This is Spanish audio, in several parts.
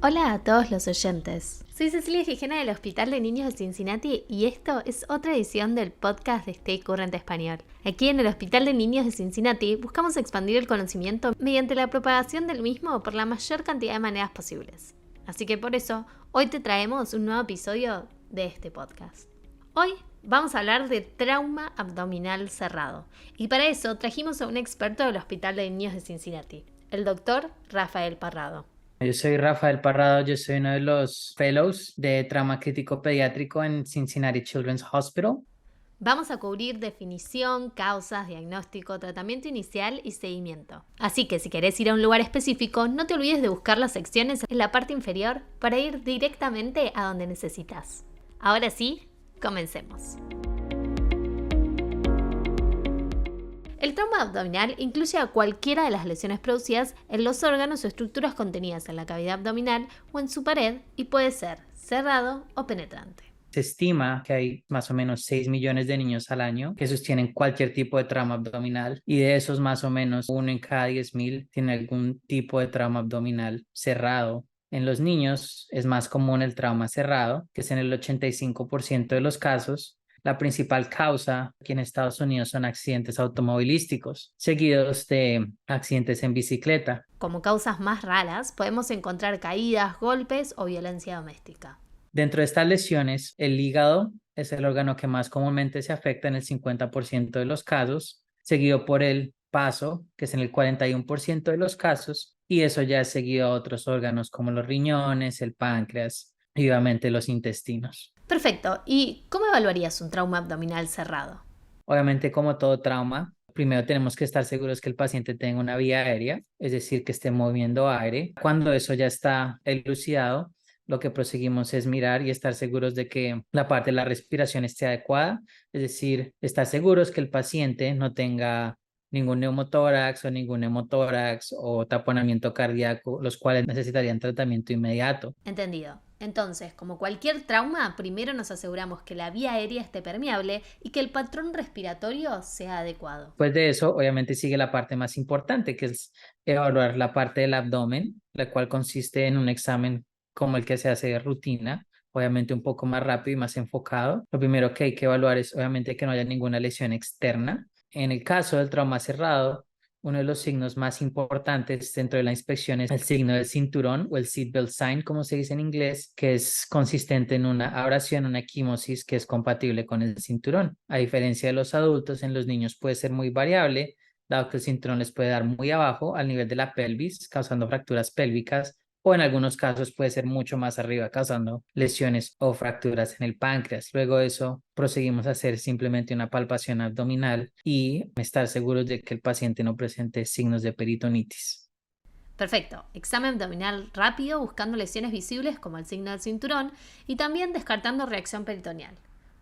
Hola a todos los oyentes. Soy Cecilia Gijena del Hospital de Niños de Cincinnati y esto es otra edición del podcast de Stay Current Español. Aquí en el Hospital de Niños de Cincinnati buscamos expandir el conocimiento mediante la propagación del mismo por la mayor cantidad de maneras posibles. Así que por eso, hoy te traemos un nuevo episodio de este podcast. Hoy vamos a hablar de trauma abdominal cerrado y para eso trajimos a un experto del Hospital de Niños de Cincinnati, el doctor Rafael Parrado. Yo soy Rafael Parrado, yo soy uno de los fellows de trauma crítico pediátrico en Cincinnati Children's Hospital. Vamos a cubrir definición, causas, diagnóstico, tratamiento inicial y seguimiento. Así que si querés ir a un lugar específico, no te olvides de buscar las secciones en la parte inferior para ir directamente a donde necesitas. Ahora sí, comencemos. El trauma abdominal incluye a cualquiera de las lesiones producidas en los órganos o estructuras contenidas en la cavidad abdominal o en su pared y puede ser cerrado o penetrante. Se estima que hay más o menos 6 millones de niños al año que sostienen cualquier tipo de trauma abdominal y de esos más o menos 1 en cada 10.000 tiene algún tipo de trauma abdominal cerrado. En los niños es más común el trauma cerrado, que es en el 85% de los casos. La principal causa aquí en Estados Unidos son accidentes automovilísticos, seguidos de accidentes en bicicleta. Como causas más raras, podemos encontrar caídas, golpes o violencia doméstica. Dentro de estas lesiones, el hígado es el órgano que más comúnmente se afecta en el 50% de los casos, seguido por el paso, que es en el 41% de los casos, y eso ya es seguido a otros órganos como los riñones, el páncreas y obviamente los intestinos. Perfecto. ¿Y cómo evaluarías un trauma abdominal cerrado? Obviamente, como todo trauma, primero tenemos que estar seguros que el paciente tenga una vía aérea, es decir, que esté moviendo aire. Cuando eso ya está elucidado, lo que proseguimos es mirar y estar seguros de que la parte de la respiración esté adecuada, es decir, estar seguros que el paciente no tenga ningún neumotórax o ningún hemotórax o taponamiento cardíaco, los cuales necesitarían tratamiento inmediato. Entendido. Entonces, como cualquier trauma, primero nos aseguramos que la vía aérea esté permeable y que el patrón respiratorio sea adecuado. Después de eso, obviamente sigue la parte más importante, que es evaluar la parte del abdomen, la cual consiste en un examen como el que se hace de rutina, obviamente un poco más rápido y más enfocado. Lo primero que hay que evaluar es obviamente que no haya ninguna lesión externa. En el caso del trauma cerrado, uno de los signos más importantes dentro de la inspección es el signo del cinturón o el seatbelt sign, como se dice en inglés, que es consistente en una abrasión, una equimosis que es compatible con el cinturón. A diferencia de los adultos, en los niños puede ser muy variable, dado que el cinturón les puede dar muy abajo al nivel de la pelvis, causando fracturas pélvicas, o en algunos casos puede ser mucho más arriba, causando lesiones o fracturas en el páncreas. Luego de eso, proseguimos a hacer simplemente una palpación abdominal y estar seguros de que el paciente no presente signos de peritonitis. Perfecto. Examen abdominal rápido buscando lesiones visibles como el signo del cinturón y también descartando reacción peritoneal.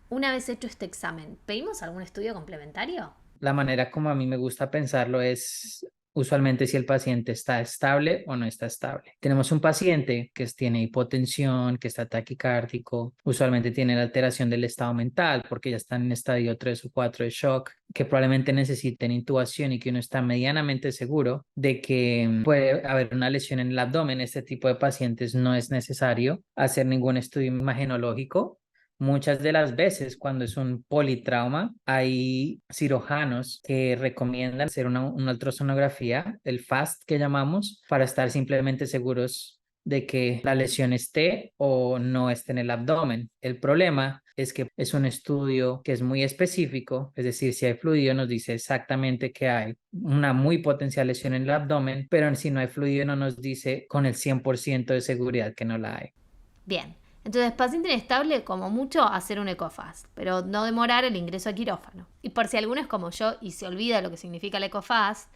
Una vez hecho este examen, ¿pedimos algún estudio complementario? La manera como a mí me gusta pensarlo es usualmente si el paciente está estable o no está estable. Tenemos un paciente que tiene hipotensión, que está taquicárdico, usualmente tiene la alteración del estado mental porque ya están en estadio 3 o 4 de shock, que probablemente necesiten intubación y que uno está medianamente seguro de que puede haber una lesión en el abdomen. Este tipo de pacientes no es necesario hacer ningún estudio imagenológico. Muchas de las veces cuando es un politrauma, hay cirujanos que recomiendan hacer una ultrasonografía, el FAST que llamamos, para estar simplemente seguros de que la lesión esté o no esté en el abdomen. El problema es que es un estudio que es muy específico, es decir, si hay fluido nos dice exactamente que hay una muy potencial lesión en el abdomen, pero si no hay fluido no nos dice con el 100% de seguridad que no la hay. Bien. Entonces, paciente inestable, como mucho, hacer un ECOFAST, pero no demorar el ingreso a quirófano. Y por si alguno es como yo y se olvida lo que significa el ECOFAST,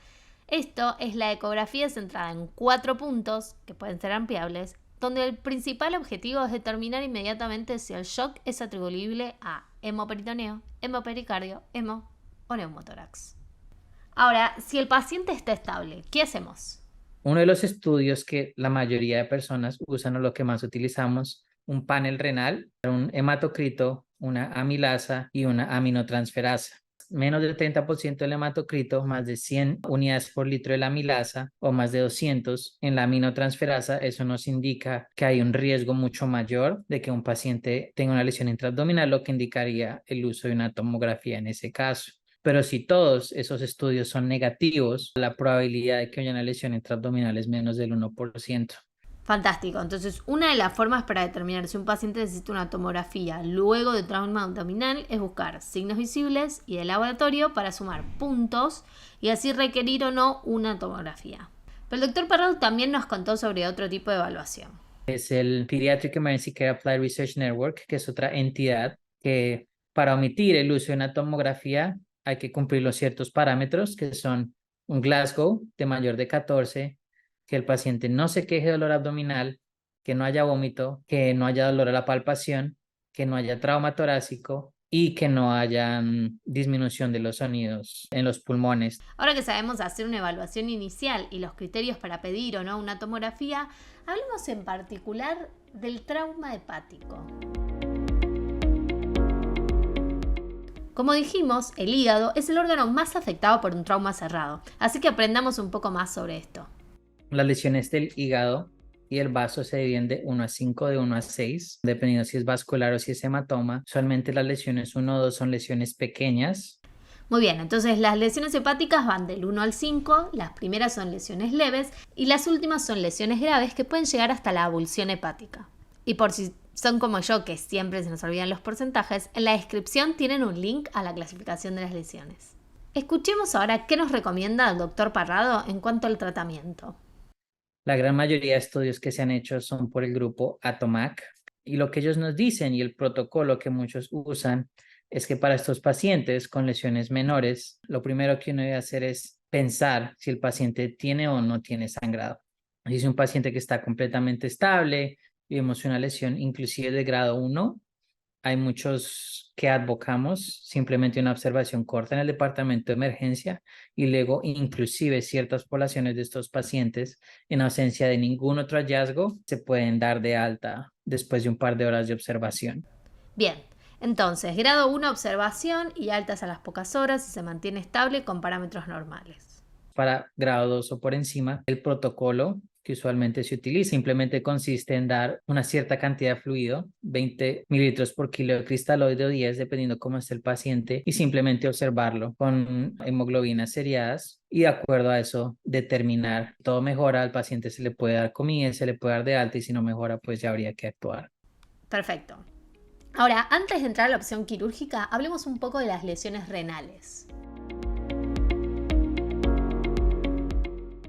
esto es la ecografía centrada en 4 puntos, que pueden ser ampliables, donde el principal objetivo es determinar inmediatamente si el shock es atribuible a hemoperitoneo, hemopericardio, hemo o neumotórax. Ahora, si el paciente está estable, ¿qué hacemos? Uno de los estudios que la mayoría de personas usan o lo que más utilizamos, un panel renal, un hematocrito, una amilasa y una aminotransferasa. menos del 30% del hematocrito, más de 100 unidades por litro de la amilasa o más de 200 en la aminotransferasa, eso nos indica que hay un riesgo mucho mayor de que un paciente tenga una lesión intraabdominal, lo que indicaría el uso de una tomografía en ese caso. Pero si todos esos estudios son negativos, la probabilidad de que haya una lesión intraabdominal es menos del 1%. Fantástico. Entonces, una de las formas para determinar si un paciente necesita una tomografía luego de trauma abdominal es buscar signos visibles y de laboratorio para sumar puntos y así requerir o no una tomografía. Pero el doctor Parrado también nos contó sobre otro tipo de evaluación. Es el Pediatric Emergency Care Applied Research Network, que es otra entidad que para omitir el uso de una tomografía hay que cumplir los ciertos parámetros que son un Glasgow de mayor de 14, que el paciente no se queje de dolor abdominal, que no haya vómito, que no haya dolor a la palpación, que no haya trauma torácico y que no haya disminución de los sonidos en los pulmones. Ahora que sabemos hacer una evaluación inicial y los criterios para pedir o no una tomografía, hablemos en particular del trauma hepático. Como dijimos, el hígado es el órgano más afectado por un trauma cerrado, así que aprendamos un poco más sobre esto. Las lesiones del hígado y el vaso se dividen de 1 a 5, de 1 a 6, dependiendo si es vascular o si es hematoma. Usualmente las lesiones 1 o 2 son lesiones pequeñas. Muy bien, entonces las lesiones hepáticas van del 1 al 5, las primeras son lesiones leves y las últimas son lesiones graves que pueden llegar hasta la abulsión hepática. Y por si son como yo, que siempre se nos olvidan los porcentajes, en la descripción tienen un link a la clasificación de las lesiones. Escuchemos ahora qué nos recomienda el doctor Parrado en cuanto al tratamiento. La gran mayoría de estudios que se han hecho son por el grupo ATOMAC y lo que ellos nos dicen y el protocolo que muchos usan es que para estos pacientes con lesiones menores, lo primero que uno debe hacer es pensar si el paciente tiene o no tiene sangrado. Si es un paciente que está completamente estable y vemos una lesión inclusive de grado 1, hay muchos que advocamos simplemente una observación corta en el departamento de emergencia y luego inclusive ciertas poblaciones de estos pacientes en ausencia de ningún otro hallazgo se pueden dar de alta después de un par de horas de observación. Bien, entonces grado 1 observación y altas a las pocas horas y se mantiene estable con parámetros normales. Para grado 2 o por encima, el protocolo que usualmente se utiliza simplemente consiste en dar una cierta cantidad de fluido, 20 mililitros por kilo de cristaloide o 10, dependiendo cómo esté el paciente, y simplemente observarlo con hemoglobinas seriadas y de acuerdo a eso determinar. Todo mejora, al paciente se le puede dar comida, se le puede dar de alta y si no mejora, pues ya habría que actuar. Perfecto. Ahora, antes de entrar a la opción quirúrgica, hablemos un poco de las lesiones renales.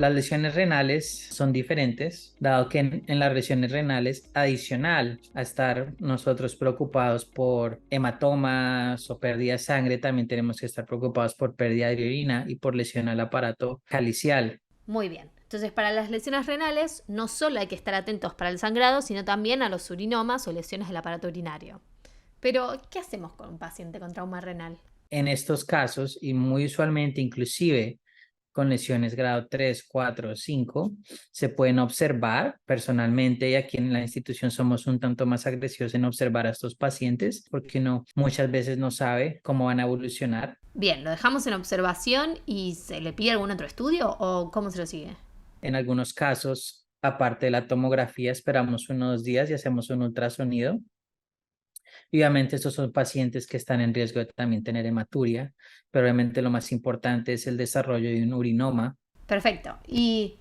Las lesiones renales son diferentes, dado que en las lesiones renales, adicional a estar nosotros preocupados por hematomas o pérdida de sangre, también tenemos que estar preocupados por pérdida de orina y por lesión al aparato calicial. Muy bien. Entonces, para las lesiones renales, no solo hay que estar atentos para el sangrado, sino también a los urinomas o lesiones del aparato urinario. Pero, ¿qué hacemos con un paciente con trauma renal? En estos casos, y muy usualmente inclusive con lesiones grado 3, 4, 5, se pueden observar personalmente y aquí en la institución somos un tanto más agresivos en observar a estos pacientes porque no muchas veces no sabe cómo van a evolucionar. Bien, ¿lo dejamos en observación y se le pide algún otro estudio o cómo se lo sigue? En algunos casos, aparte de la tomografía, esperamos unos días y hacemos un ultrasonido. Y obviamente estos son pacientes que están en riesgo de también tener hematuria, pero obviamente lo más importante es el desarrollo de un urinoma. Perfecto. ¿Y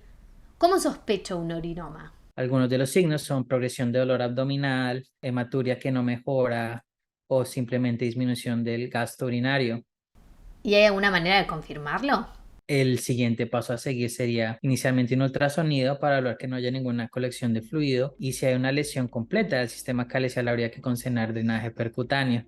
cómo sospecho un urinoma? Algunos de los signos son progresión de dolor abdominal, hematuria que no mejora o simplemente disminución del gasto urinario. ¿Y hay alguna manera de confirmarlo? El siguiente paso a seguir sería inicialmente un ultrasonido para evaluar que no haya ninguna colección de fluido y si hay una lesión completa del sistema calicial habría que concesionar drenaje percutáneo.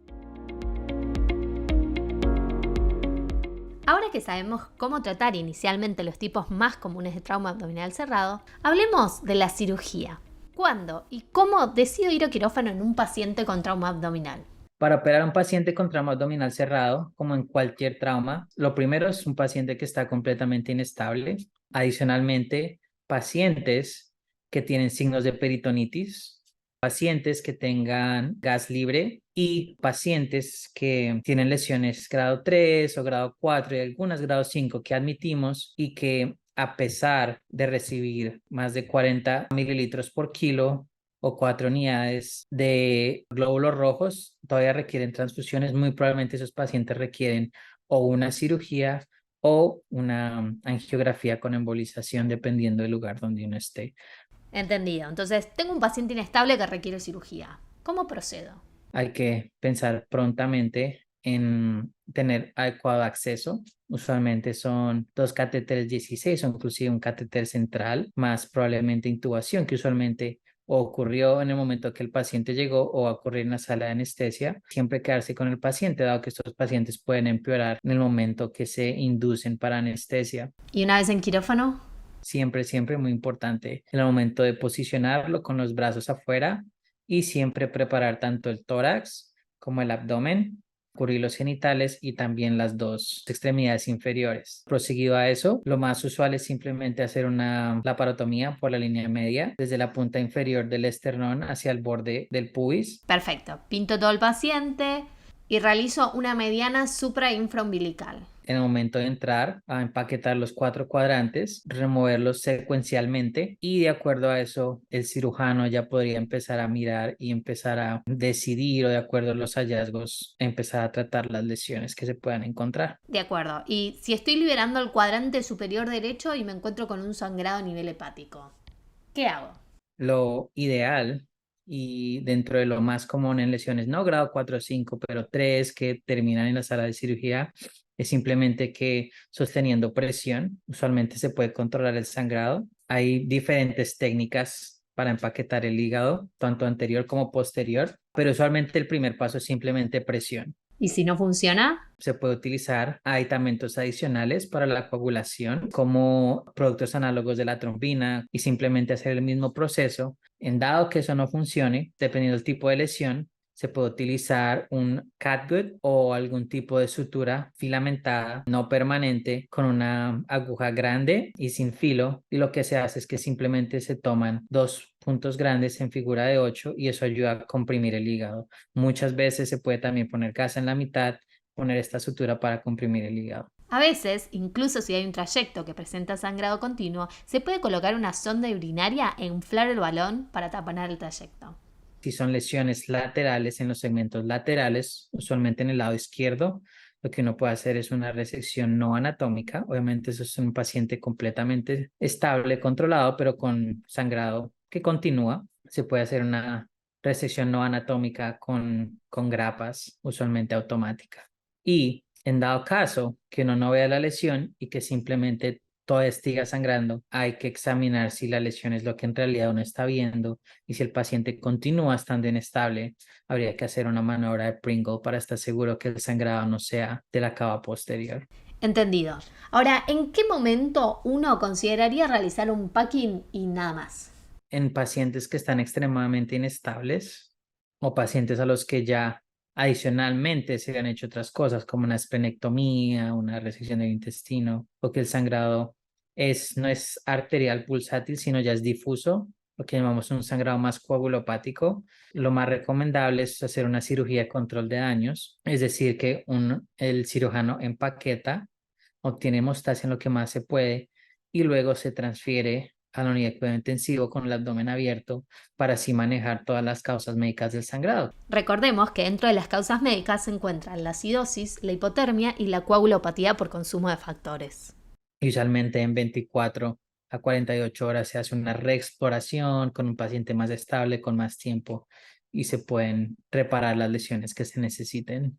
Ahora que sabemos cómo tratar inicialmente los tipos más comunes de trauma abdominal cerrado, hablemos de la cirugía. ¿Cuándo y cómo decido ir a quirófano en un paciente con trauma abdominal? Para operar a un paciente con trauma abdominal cerrado, como en cualquier trauma, lo primero es un paciente que está completamente inestable. Adicionalmente, pacientes que tienen signos de peritonitis pacientes que tengan gas libre y pacientes que tienen lesiones grado 3 o grado 4 y algunas grado 5 que admitimos y que a pesar de recibir más de 40 mililitros por kilo o 4 unidades de glóbulos rojos, todavía requieren transfusiones. Muy probablemente esos pacientes requieren o una cirugía o una angiografía con embolización, dependiendo del lugar donde uno esté. Entendido. Entonces, tengo un paciente inestable que requiere cirugía. ¿Cómo procedo? Hay que pensar prontamente en tener adecuado acceso. Usualmente son 2 catéteres 16 o inclusive un catéter central, más probablemente intubación, que usualmente o ocurrió en el momento que el paciente llegó o va a ocurrir en la sala de anestesia. Siempre quedarse con el paciente, dado que estos pacientes pueden empeorar en el momento que se inducen para anestesia. ¿Y una vez en quirófano? Siempre muy importante en el momento de posicionarlo con los brazos afuera y siempre preparar tanto el tórax como el abdomen, cubrir los genitales y también las dos extremidades inferiores. Proseguido a eso, lo más usual es simplemente hacer una laparotomía por la línea media, desde la punta inferior del esternón hacia el borde del pubis. Perfecto. Pinto todo el paciente y realizo una mediana suprainfraumbilical. En el momento de entrar, a empaquetar los 4 cuadrantes, removerlos secuencialmente y de acuerdo a eso, el cirujano ya podría empezar a mirar y empezar a decidir o de acuerdo a los hallazgos, empezar a tratar las lesiones que se puedan encontrar. De acuerdo. Y si estoy liberando el cuadrante superior derecho y me encuentro con un sangrado a nivel hepático, ¿qué hago? Lo ideal y dentro de lo más común en lesiones, no grado 4 o 5, pero 3 que terminan en la sala de cirugía, es simplemente que sosteniendo presión, usualmente se puede controlar el sangrado. Hay diferentes técnicas para empaquetar el hígado, tanto anterior como posterior, pero usualmente el primer paso es simplemente presión. ¿Y si no funciona? Se puede utilizar aditamentos adicionales para la coagulación, como productos análogos de la trombina, y simplemente hacer el mismo proceso. En dado que eso no funcione, dependiendo del tipo de lesión, se puede utilizar un catgut o algún tipo de sutura filamentada no permanente con una aguja grande y sin filo, y lo que se hace es que simplemente se toman 2 puntos grandes en figura de 8 y eso ayuda a comprimir el hígado. Muchas veces se puede también poner gasa en la mitad, poner esta sutura para comprimir el hígado. A veces, incluso si hay un trayecto que presenta sangrado continuo, se puede colocar una sonda urinaria e inflar el balón para taponar el trayecto. Si son lesiones laterales en los segmentos laterales, usualmente en el lado izquierdo, lo que uno puede hacer es una resección no anatómica. Obviamente eso es un paciente completamente estable, controlado, pero con sangrado que continúa. Se puede hacer una resección no anatómica con grapas, usualmente automática. Y en dado caso que uno no vea la lesión y que simplemente todavía siga sangrando, hay que examinar si la lesión es lo que en realidad uno está viendo y si el paciente continúa estando inestable, habría que hacer una maniobra de Pringle para estar seguro que el sangrado no sea de la cava posterior. Entendido. Ahora, ¿en qué momento uno consideraría realizar un packing y nada más? En pacientes que están extremadamente inestables o pacientes a los que ya adicionalmente se han hecho otras cosas como una esplenectomía, una resección del intestino o que el sangrado no es arterial pulsátil, sino ya es difuso, lo que llamamos un sangrado más coagulopático. Lo más recomendable es hacer una cirugía de control de daños, es decir, que el cirujano empaqueta, obtiene hemostasia en lo que más se puede y luego se transfiere a la unidad de cuidado intensivo con el abdomen abierto para así manejar todas las causas médicas del sangrado. Recordemos que dentro de las causas médicas se encuentran la acidosis, la hipotermia y la coagulopatía por consumo de factores. Usualmente en 24 a 48 horas se hace una reexploración con un paciente más estable, con más tiempo y se pueden reparar las lesiones que se necesiten.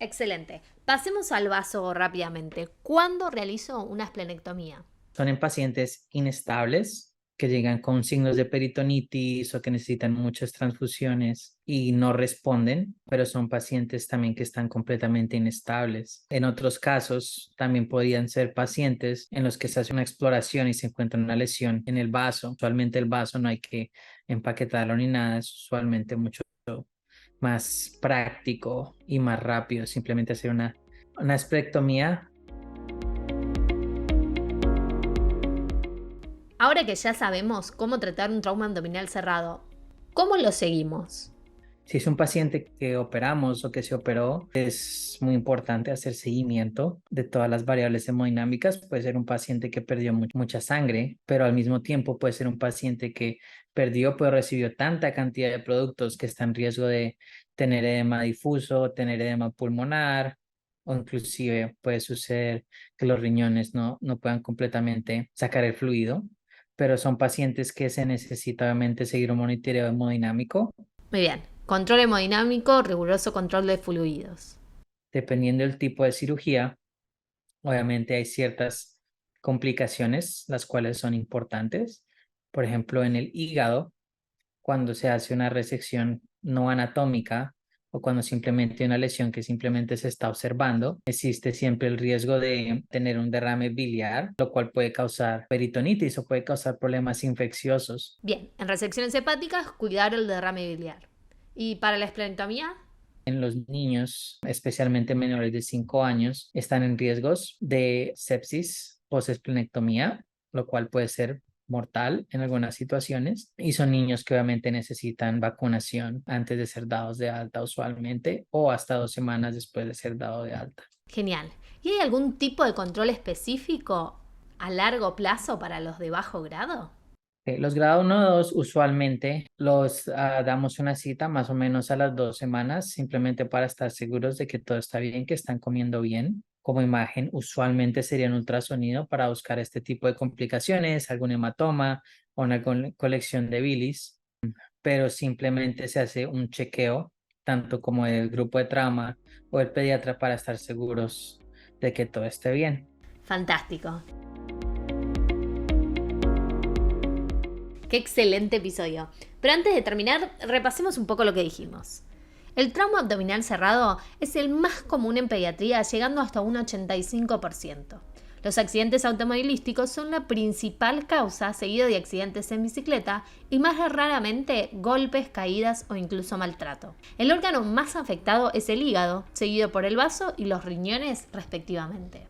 Excelente. Pasemos al vaso rápidamente. ¿Cuándo realizo una esplenectomía? Son en pacientes inestables que llegan con signos de peritonitis o que necesitan muchas transfusiones y no responden, pero son pacientes también que están completamente inestables. En otros casos, también podrían ser pacientes en los que se hace una exploración y se encuentra una lesión en el vaso. Usualmente el vaso no hay que empaquetarlo ni nada, es usualmente mucho más práctico y más rápido, simplemente hacer una esplectomía. Ahora que ya sabemos cómo tratar un trauma abdominal cerrado, ¿Cómo lo seguimos? Si es un paciente que operamos o que se operó, es muy importante hacer seguimiento de todas las variables hemodinámicas. Puede ser un paciente que perdió mucha sangre, pero al mismo tiempo puede ser un paciente que perdió, pero recibió tanta cantidad de productos que está en riesgo de tener edema difuso, tener edema pulmonar, o inclusive puede suceder que los riñones no puedan completamente sacar el fluido. Pero son pacientes que se necesita obviamente seguir un monitoreo hemodinámico. Muy bien. Control hemodinámico, riguroso control de fluidos. Dependiendo del tipo de cirugía, obviamente hay ciertas complicaciones, las cuales son importantes. Por ejemplo, en el hígado, cuando se hace una resección no anatómica o cuando simplemente hay una lesión que simplemente se está observando, existe siempre el riesgo de tener un derrame biliar, lo cual puede causar peritonitis o puede causar problemas infecciosos. Bien, en resecciones hepáticas, cuidar el derrame biliar. ¿Y para la esplenectomía? En los niños, especialmente menores de 5 años, están en riesgos de sepsis post-esplenectomía, lo cual puede ser mortal en algunas situaciones, y son niños que obviamente necesitan vacunación antes de ser dados de alta usualmente o hasta 2 semanas después de ser dado de alta. Genial. ¿Y hay algún tipo de control específico a largo plazo para los de bajo grado? Los grado 1 o 2 usualmente los damos una cita más o menos a las 2 semanas, simplemente para estar seguros de que todo está bien, que están comiendo bien. Como imagen, usualmente sería un ultrasonido para buscar este tipo de complicaciones, algún hematoma o una colección de bilis, pero simplemente se hace un chequeo, tanto como del grupo de trauma o el pediatra, para estar seguros de que todo esté bien. Fantástico. Qué excelente episodio. Pero antes de terminar, repasemos un poco lo que dijimos. El trauma abdominal cerrado es el más común en pediatría, llegando hasta un 85%. Los accidentes automovilísticos son la principal causa, seguido de accidentes en bicicleta y más raramente golpes, caídas o incluso maltrato. El órgano más afectado es el hígado, seguido por el vaso y los riñones respectivamente.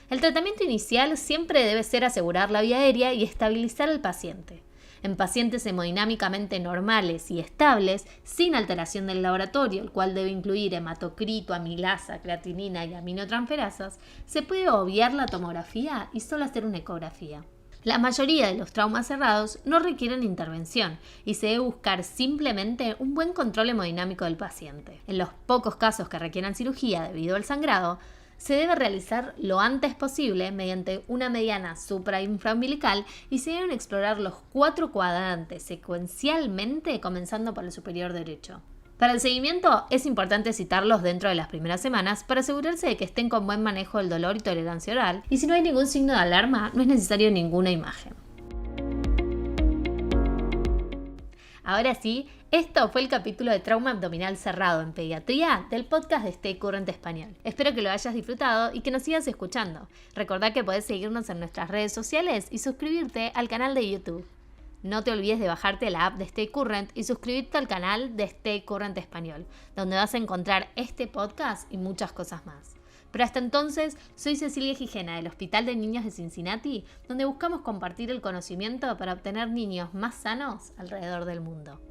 El tratamiento inicial siempre debe ser asegurar la vía aérea y estabilizar al paciente. En pacientes hemodinámicamente normales y estables, sin alteración del laboratorio, el cual debe incluir hematocrito, amilasa, creatinina y aminotransferasas, se puede obviar la tomografía y solo hacer una ecografía. La mayoría de los traumas cerrados no requieren intervención y se debe buscar simplemente un buen control hemodinámico del paciente. En los pocos casos que requieran cirugía debido al sangrado, se debe realizar lo antes posible mediante una mediana supra-infraumbilical y se deben explorar los 4 cuadrantes secuencialmente, comenzando por el superior derecho. Para el seguimiento es importante citarlos dentro de las primeras semanas para asegurarse de que estén con buen manejo del dolor y tolerancia oral, y si no hay ningún signo de alarma no es necesario ninguna imagen. Ahora sí, esto fue el capítulo de trauma abdominal cerrado en pediatría del podcast de Stay Current Español. Espero que lo hayas disfrutado y que nos sigas escuchando. Recordá que podés seguirnos en nuestras redes sociales y suscribirte al canal de YouTube. No te olvides de bajarte la app de Stay Current y suscribirte al canal de Stay Current Español, donde vas a encontrar este podcast y muchas cosas más. Pero hasta entonces, soy Cecilia Gijena del Hospital de Niños de Cincinnati, donde buscamos compartir el conocimiento para obtener niños más sanos alrededor del mundo.